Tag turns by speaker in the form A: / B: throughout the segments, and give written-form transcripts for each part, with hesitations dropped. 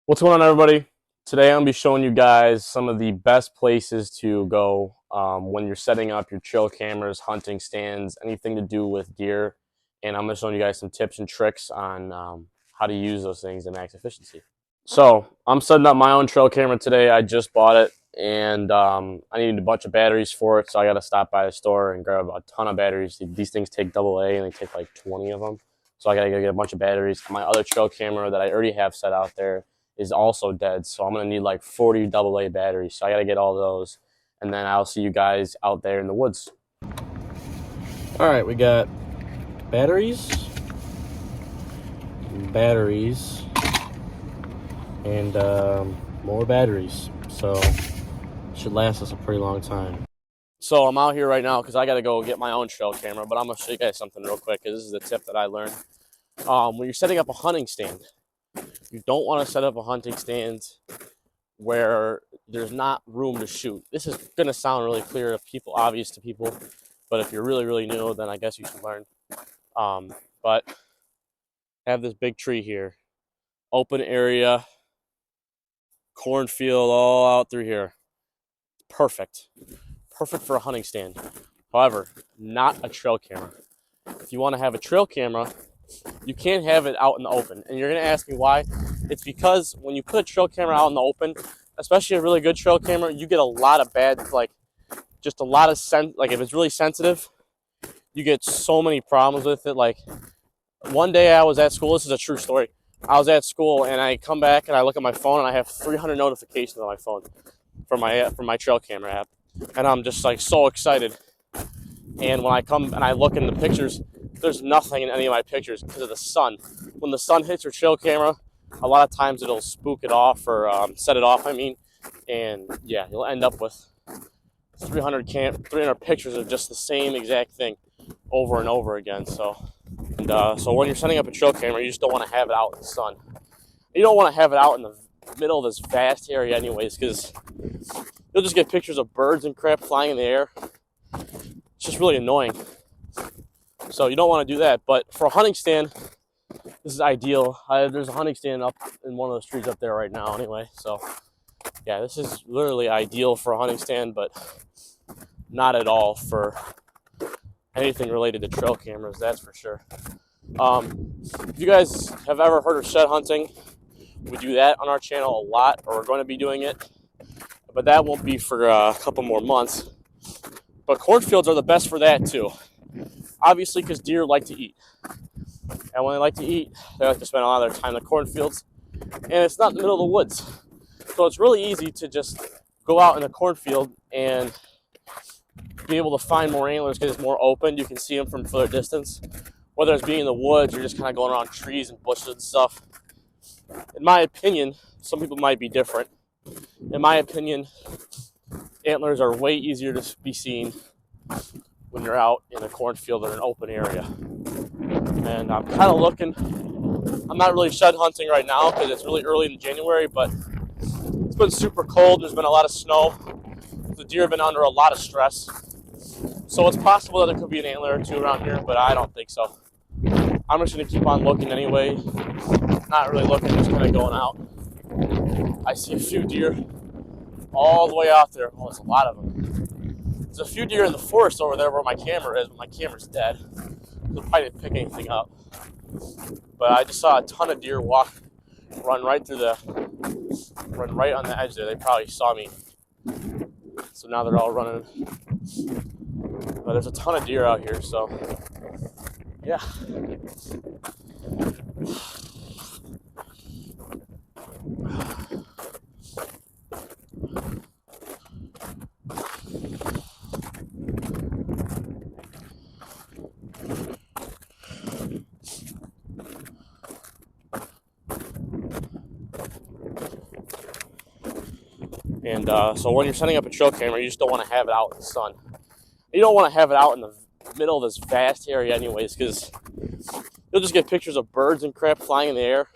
A: What's going on, everybody? Today I'm going to be showing you guys some of the best places to go when you're setting up your trail cameras, hunting stands, anything to do with deer. And I'm going to show you guys some tips and tricks on how to use those things in max efficiency. So I'm setting up my own trail camera today. I just bought it, and I needed a bunch of batteries for it, so I got to stop by the store and grab a ton of batteries. These things take AA, and they take like 20 of them. So I got to go get a bunch of batteries. My other trail camera that I already have set out there is also dead, so I'm going to need like 40 AA batteries. So I got to get all those, and then I'll see you guys out there in the woods. All right, we got batteries, and more batteries. So should last us a pretty long time. So I'm out here right now because I got to go get my own trail camera, but I'm going to show you guys something real quick because this is the tip that I learned. When you're setting up a hunting stand, you don't want to set up a hunting stand where there's not room to shoot. This is going to sound really clear to people, obvious to people, but if you're really, really new, then I guess you should learn. But have this big tree here, open area, cornfield all out through here. Perfect for a hunting stand. However, not a trail camera. If you want to have a trail camera, you can't have it out in the open. And you're going to ask me why. It's because when you put a trail camera out in the open, especially a really good trail camera, you get a lot of bad, just a lot of if it's really sensitive, you get so many problems with it. Like one day I was at school, this is a true story. I was at school and I come back and I look at my phone and I have 300 notifications on my phone from my trail camera app. And I'm just like so excited. And when I come and I look in the pictures, there's nothing in any of my pictures because of the sun. When the sun hits your trail camera, a lot of times it'll spook it off or set it off, and yeah, you'll end up with 300 pictures of just the same exact thing over and over again. So when you're setting up a trail camera, you just don't want to have it out in the sun. You don't want to have it out in the middle of this vast area anyways, because you'll just get pictures of birds and crap flying in the air. It's just really annoying. So you don't want to do that. But for a hunting stand, this is ideal. There's a hunting stand up in one of those trees up there right now anyway. So yeah, this is literally ideal for a hunting stand, but not at all for anything related to trail cameras, that's for sure. If you guys have ever heard of shed hunting, we do that on our channel a lot, or we're going to be doing it. But that won't be for a couple more months. But cornfields are the best for that too. Obviously, because deer like to eat. And when they like to eat, they like to spend a lot of their time in the cornfields. And it's not in the middle of the woods. So it's really easy to just go out in a cornfield and be able to find more antlers because it's more open. You can see them from further distance. Whether it's being in the woods or just kind of going around trees and bushes and stuff. In my opinion, some people might be different. In my opinion, antlers are way easier to be seen when you're out in a cornfield or an open area. And I'm kind of looking. I'm not really shed hunting right now because it's really early in January, but it's been super cold. There's been a lot of snow. The deer have been under a lot of stress. So it's possible that there could be an antler or two around here, but I don't think so. I'm just going to keep on looking anyway. Not really looking, just kind of going out. I see a few deer all the way out there. Oh, there's a lot of them. There's a few deer in the forest over there where my camera is, but my camera's dead. So I didn't pick anything up. But I just saw a ton of deer run right on the edge there. They probably saw me. So now they're all running. But there's a ton of deer out here, so yeah. And so when you're setting up a trail camera, you just don't want to have it out in the sun. You don't want to have it out in the middle of this vast area anyways, because you'll just get pictures of birds and crap flying in the air.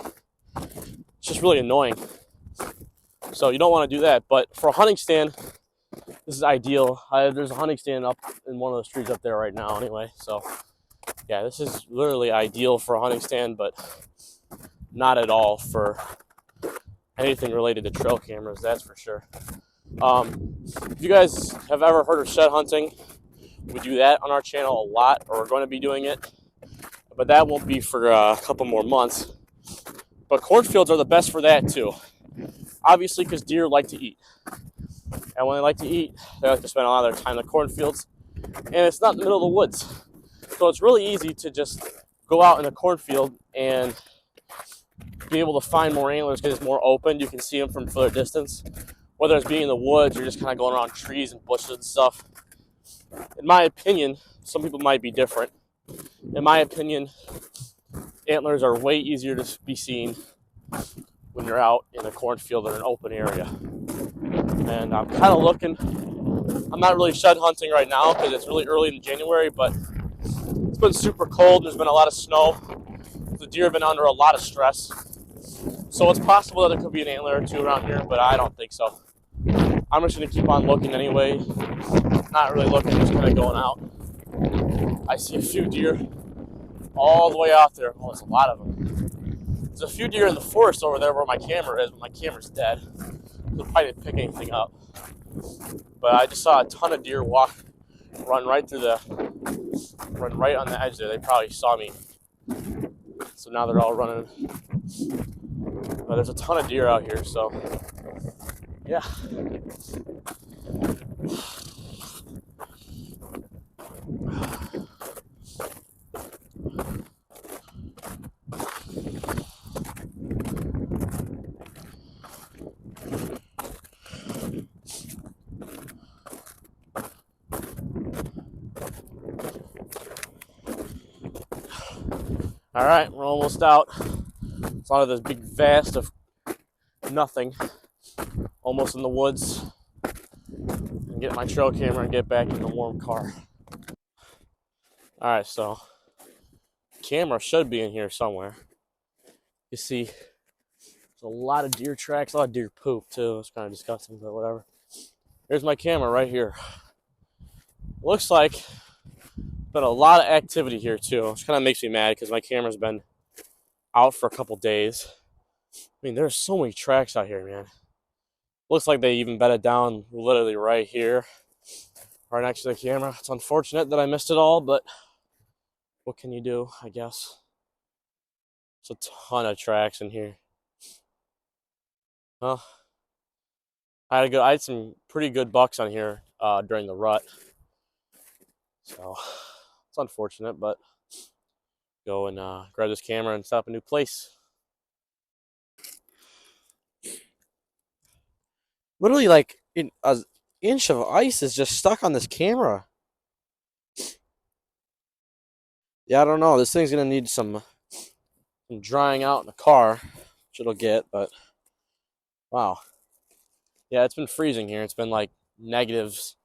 A: It's just really annoying. So you don't want to do that. But for a hunting stand, this is ideal. There's a hunting stand up in one of those trees up there right now anyway. So yeah, this is literally ideal for a hunting stand, but not at all for anything related to trail cameras, that's for sure. If you guys have ever heard of shed hunting, we do that on our channel a lot, or we're going to be doing it, but that won't be for a couple more months. But cornfields are the best for that too, obviously, because deer like to eat, and when they like to eat, they like to spend a lot of their time in the cornfields, and it's not in the middle of the woods, so it's really easy to just go out in a cornfield and be able to find more antlers because it's more open. You can see them from further distance. Whether it's being in the woods or just kind of going around trees and bushes and stuff. In my opinion, some people might be different. In my opinion, antlers are way easier to be seen when you're out in a cornfield or an open area. And I'm kind of looking. I'm not really shed hunting right now because it's really early in January, but it's been super cold. There's been a lot of snow. The deer have been under a lot of stress. So it's possible that there could be an antler or two around here, but I don't think so. I'm just going to keep on looking anyway. Not really looking, just kind of going out. I see a few deer all the way out there. Oh, there's a lot of them. There's a few deer in the forest over there where my camera is, but my camera's dead. So I probably didn't pick anything up. But I just saw a ton of deer run right on the edge there. They probably saw me. So now they're all running. But there's a ton of deer out here, so yeah. All right, we're almost out. It's out of this big vast of nothing. Almost in the woods. And get my trail camera and get back in the warm car. All right, so camera should be in here somewhere. You see, there's a lot of deer tracks, a lot of deer poop too. It's kind of disgusting, but whatever. Here's my camera right here. Looks like been a lot of activity here too, which kind of makes me mad because my camera's been out for a couple days. I mean, there's so many tracks out here, man. Looks like they even bedded down literally right here, right next to the camera. It's unfortunate that I missed it all, but what can you do, I guess? It's a ton of tracks in here. Well, I had some pretty good bucks on here during the rut. So it's unfortunate, but go and grab this camera and set up a new place. Literally, like an inch of ice is just stuck on this camera. Yeah, I don't know. This thing's gonna need some drying out in the car, which it'll get. But wow, yeah, it's been freezing here. It's been like negatives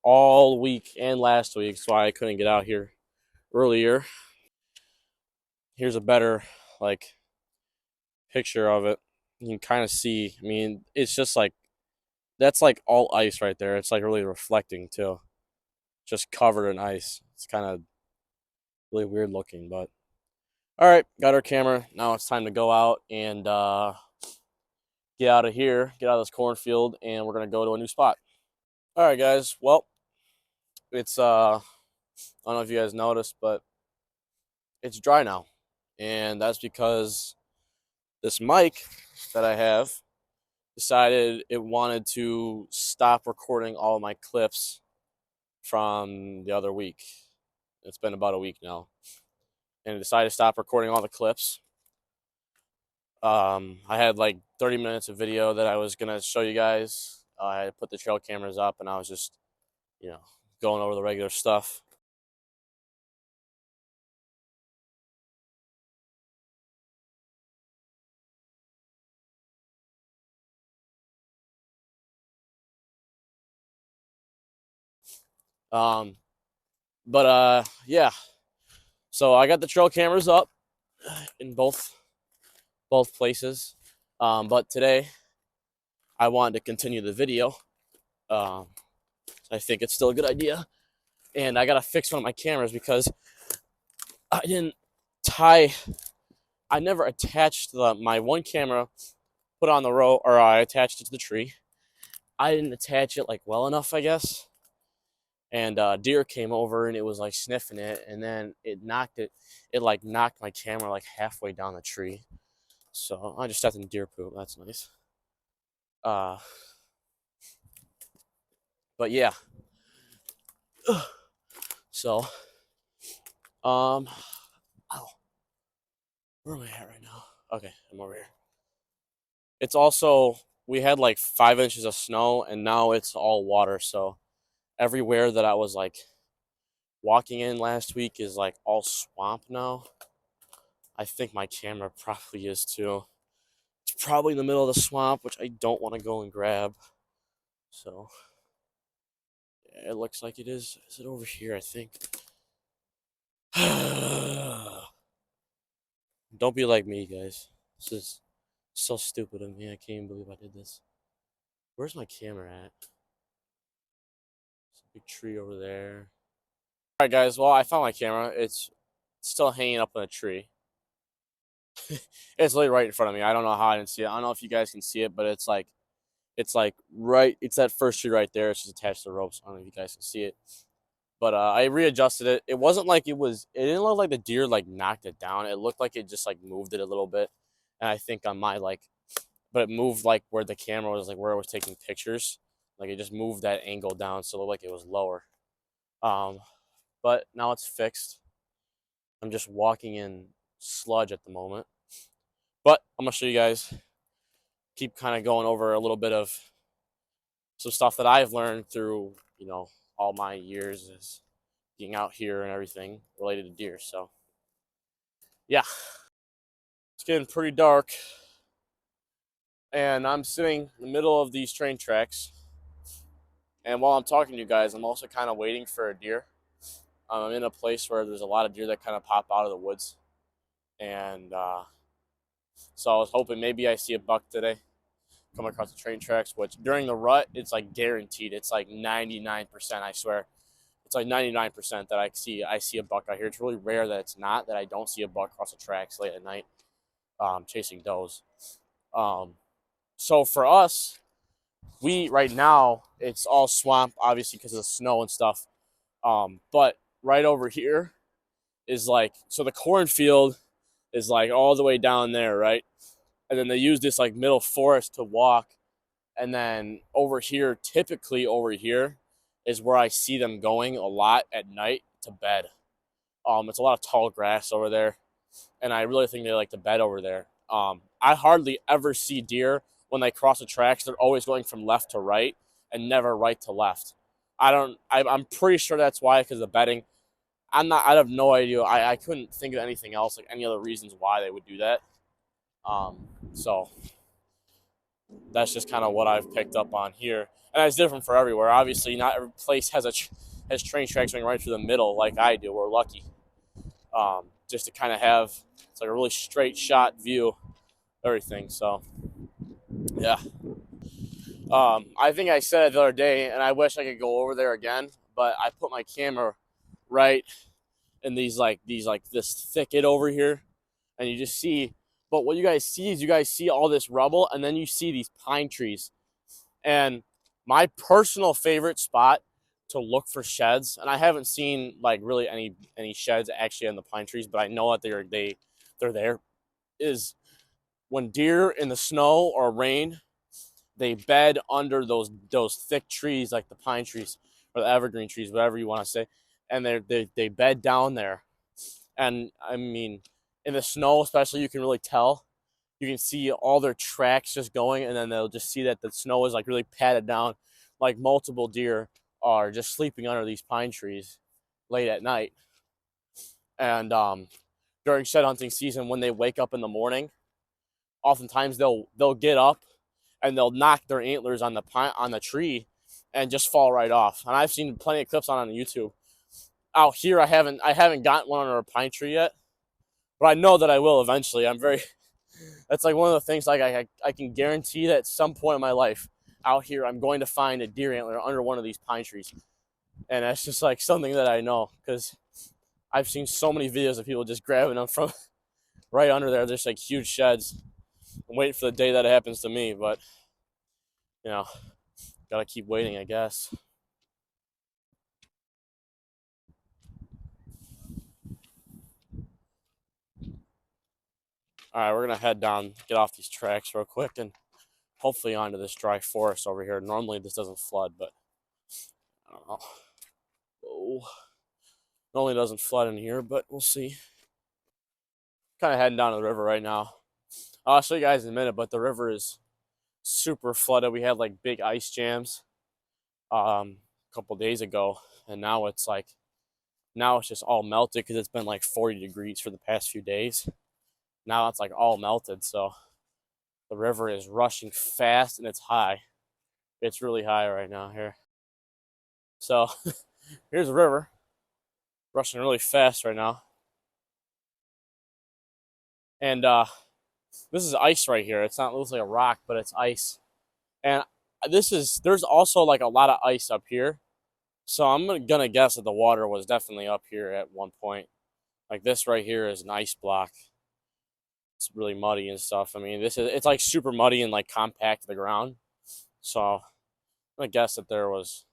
A: all week and last week. That's why I couldn't get out here earlier. Here's a better like picture of it. You can kind of see. I mean, it's just like that's like all ice right there. It's like really reflecting too, just covered in ice. It's kind of really weird looking, but all right, got our camera. Now it's time to go out and get out of here, get out of this cornfield, and we're gonna go to a new spot. All right, guys. Well, it's I don't know if you guys noticed, but it's dry now, and that's because this mic that I have decided it wanted to stop recording all of my clips from the other week. It's been about a week now, and it decided to stop recording all the clips. I had like 30 minutes of video that I was gonna show you guys. I put the trail cameras up, and I was just, going over the regular stuff. Yeah. So I got the trail cameras up in both places. But today I wanted to continue the video. I think it's still a good idea. And I gotta fix one of my cameras because I never attached my one camera put on the rope, or I attached it to the tree. I didn't attach it like well enough, I guess. And deer came over and it was like sniffing it, and then it knocked it. It like knocked my camera like halfway down the tree. So I just stepped in deer poop. That's nice. Uh, but yeah. So, ow, where am I at right now? Okay, I'm over here. It's also, we had like 5 inches of snow, and now it's all water. So everywhere that I was like walking in last week is like all swamp now. I think my camera probably is too. It's probably in the middle of the swamp, which I don't want to go and grab. So yeah, it looks like it is. Is it over here? I think. Don't be like me, guys. This is so stupid of me. I can't even believe I did this. Where's my camera at? There's a big tree over there. All right, guys. Well, I found my camera. It's still hanging up in a tree. It's literally right in front of me. I don't know how I didn't see it. I don't know if you guys can see it, but it's like right. It's that first tree right there. It's just attached to the ropes. I don't know if you guys can see it. But I readjusted it. It wasn't like it was. It didn't look like the deer like knocked it down. It looked like it just like moved it a little bit. And I think on my like, but it moved like where the camera was, like where I was taking pictures. Like it just moved that angle down, so it looked like it was lower. But now it's fixed. I'm just walking in sludge at the moment. But I'm gonna show you guys. Keep kind of going over a little bit of some stuff that I've learned through, all my years as being out here and everything related to deer. So, yeah, it's getting pretty dark, and I'm sitting in the middle of these train tracks. And while I'm talking to you guys, I'm also kind of waiting for a deer. I'm in a place where there's a lot of deer that kind of pop out of the woods, and so I was hoping maybe I see a buck today come across the train tracks, which during the rut, it's like guaranteed. It's like 99%, I swear. It's like 99% that I see a buck out here. It's really rare that it's not, that I don't see a buck across the tracks late at night chasing does. So for us, right now, it's all swamp, obviously, because of the snow and stuff. But right over here is like, so the cornfield is like all the way down there, right? And then they use this like middle forest to walk. And then typically over here is where I see them going a lot at night to bed. It's a lot of tall grass over there, and I really think they like to bed over there. I hardly ever see deer when they cross the tracks. They're always going from left to right and never right to left. I'm pretty sure that's why, because of the bedding. I have no idea. I couldn't think of anything else, like any other reasons why they would do that. So that's just kind of what I've picked up on here, and it's different for everywhere. Obviously, not every place has has train tracks going right through the middle like I do. We're lucky, just to kind of have, it's like a really straight shot view, everything. So, yeah. I think I said it the other day, and I wish I could go over there again, but I put my camera right in this thicket over here, and you just see. But what you guys see is all this rubble, and then you see these pine trees. And my personal favorite spot to look for sheds, and I haven't seen like really any sheds actually on the pine trees, but I know that they're there, is when deer in the snow or rain, they bed under those thick trees like the pine trees or the evergreen trees, whatever you want to say, and they bed down there. And I mean, in the snow especially, you can really tell. You can see all their tracks just going, and then they'll just see that the snow is like really padded down, like multiple deer are just sleeping under these pine trees late at night. And during shed hunting season, when they wake up in the morning, oftentimes they'll get up and they'll knock their antlers on the tree and just fall right off. And I've seen plenty of clips on YouTube. Out here, I haven't gotten one under a pine tree yet, but I know that I will eventually. That's like one of the things, like I can guarantee that at some point in my life out here, I'm going to find a deer antler under one of these pine trees. And that's just like something that I know, because I've seen so many videos of people just grabbing them from right under there. There's like huge sheds I'm waiting for the day that it happens to me, but you know, gotta keep waiting, I guess. All right, we're gonna head down, get off these tracks real quick, and hopefully onto this dry forest over here. Normally this doesn't flood, but I don't know. Oh, normally doesn't flood in here, but we'll see. Kind of heading down to the river right now. I'll show you guys in a minute, but the river is super flooded. We had like big ice jams a couple days ago, and now it's just all melted because it's been like 40 degrees for the past few days. Now it's like all melted, so the river is rushing fast and it's high. It's really high right now here. So here's the river rushing really fast right now. And this is ice right here. It looks like a rock, but it's ice. And there's also like a lot of ice up here. So I'm gonna guess that the water was definitely up here at one point. Like this right here is an ice block. It's really muddy and stuff. I mean, it's like super muddy and like compact to the ground. So I'm gonna guess that there was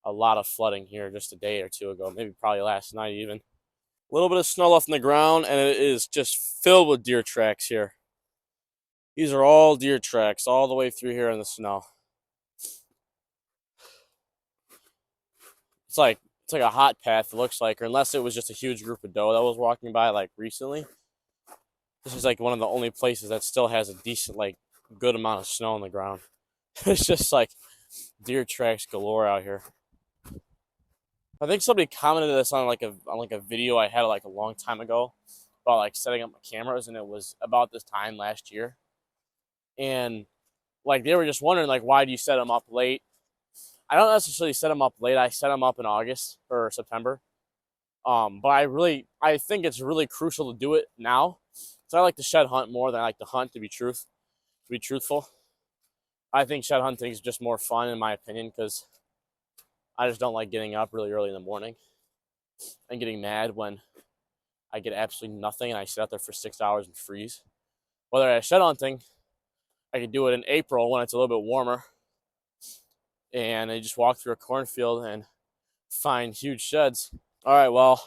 A: a lot of flooding here just a day or two ago, maybe probably last night even. A little bit of snow left in the ground, and it is just filled with deer tracks here. These are all deer tracks all the way through here in the snow. It's like a hot path, it looks like, or unless it was just a huge group of doe that was walking by like recently. This is like one of the only places that still has a decent, like, good amount of snow on the ground. It's just like deer tracks galore out here. I think somebody commented this on like a video I had like a long time ago about like setting up my cameras, and it was about this time last year. And like they were just wondering like, why do you set them up late? I don't necessarily set them up late. I set them up in August or September. But I think it's really crucial to do it now. So I like to shed hunt more than I like to hunt. To be truthful, I think shed hunting is just more fun in my opinion because I just don't like getting up really early in the morning and getting mad when I get absolutely nothing and I sit out there for 6 hours and freeze. Whether I shed hunting, I could do it in April when it's a little bit warmer, and I just walk through a cornfield and find huge sheds. All right, well,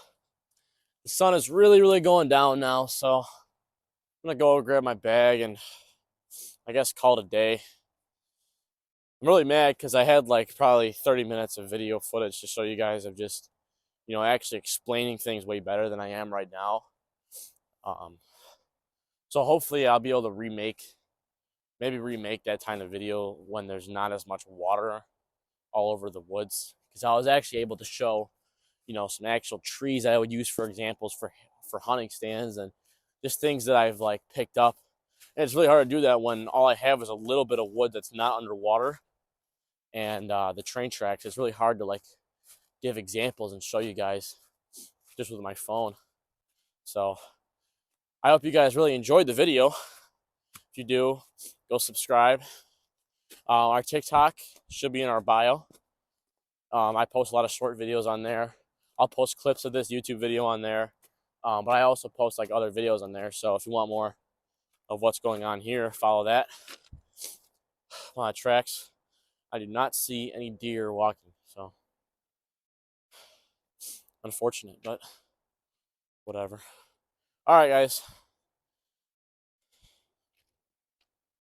A: the sun is really, really going down now, so I'm gonna go grab my bag and I guess call it a day. I'm really mad because I had like probably 30 minutes of video footage to show you guys of just, actually explaining things way better than I am right now. So hopefully I'll be able to maybe remake that kind of video when there's not as much water all over the woods, because I was actually able to show, some actual trees I would use for examples for hunting stands and just things that I've like picked up. And it's really hard to do that when all I have is a little bit of wood that's not underwater and the train tracks. It's really hard to like give examples and show you guys just with my phone. So I hope you guys really enjoyed the video. If you do, go subscribe. Our TikTok should be in our bio. I post a lot of short videos on there. I'll post clips of this YouTube video on there. But I also post like other videos on there. So if you want more of what's going on here, follow that. Tracks. I do not see any deer walking. So unfortunate, but whatever. All right, guys.